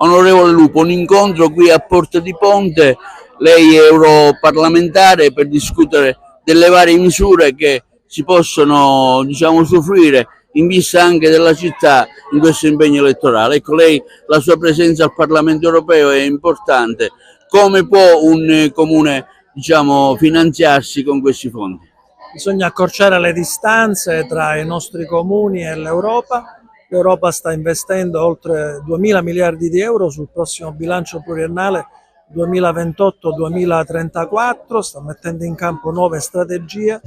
Onorevole Lupo, un incontro qui a Porta di Ponte, lei è europarlamentare, per discutere delle varie misure che si possono, diciamo, usufruire in vista anche della città in questo impegno elettorale. Ecco, lei, la sua presenza al Parlamento europeo è importante. Come può un comune, diciamo, finanziarsi con questi fondi? Bisogna accorciare le distanze tra i nostri comuni e l'Europa. L'Europa sta investendo oltre 2.000 miliardi di euro sul prossimo bilancio pluriennale 2028-2034, sta mettendo in campo nuove strategie,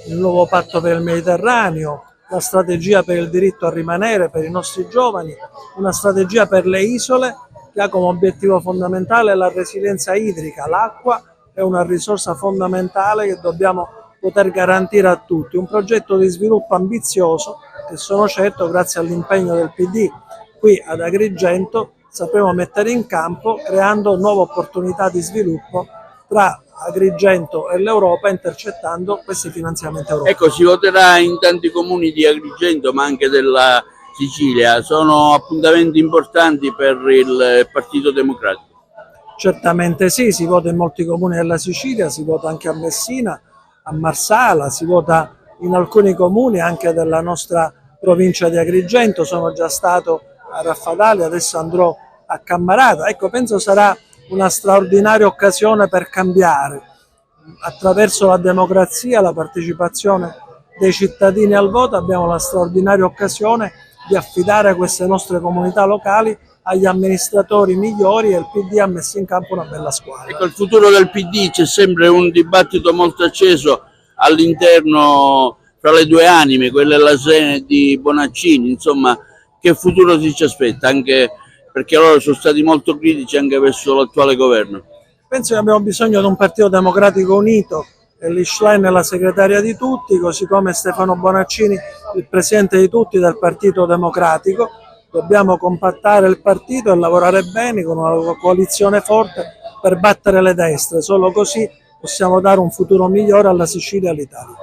il nuovo patto per il Mediterraneo, la strategia per il diritto a rimanere per i nostri giovani, una strategia per le isole che ha come obiettivo fondamentale la resilienza idrica. L'acqua è una risorsa fondamentale che dobbiamo poter garantire a tutti, un progetto di sviluppo ambizioso che sono certo, grazie all'impegno del PD qui ad Agrigento, sapremo mettere in campo, creando nuove opportunità di sviluppo tra Agrigento e l'Europa, intercettando questi finanziamenti europei. Ecco, si voterà in tanti comuni di Agrigento ma anche della Sicilia, sono appuntamenti importanti per il Partito Democratico. Certamente sì, si vota in molti comuni della Sicilia, si vota anche a Messina, a Marsala, si vota in alcuni comuni anche della nostra provincia di Agrigento, sono già stato a Raffadali, adesso andrò a Cammarata. Ecco, penso sarà una straordinaria occasione per cambiare, attraverso la democrazia, la partecipazione dei cittadini al voto, abbiamo la straordinaria occasione di affidare queste nostre comunità locali agli amministratori migliori, e il PD ha messo in campo una bella squadra. Ecco, il futuro del PD, c'è sempre un dibattito molto acceso all'interno fra le due anime, quella della Sene e di Bonaccini, insomma, che futuro si ci aspetta, anche perché loro sono stati molto critici anche verso l'attuale governo. Penso che abbiamo bisogno di un Partito Democratico unito, Elly Schlein è la segretaria di tutti, così come Stefano Bonaccini il presidente di tutti del Partito Democratico. Dobbiamo compattare il partito e lavorare bene con una coalizione forte per battere le destre, solo così possiamo dare un futuro migliore alla Sicilia e all'Italia.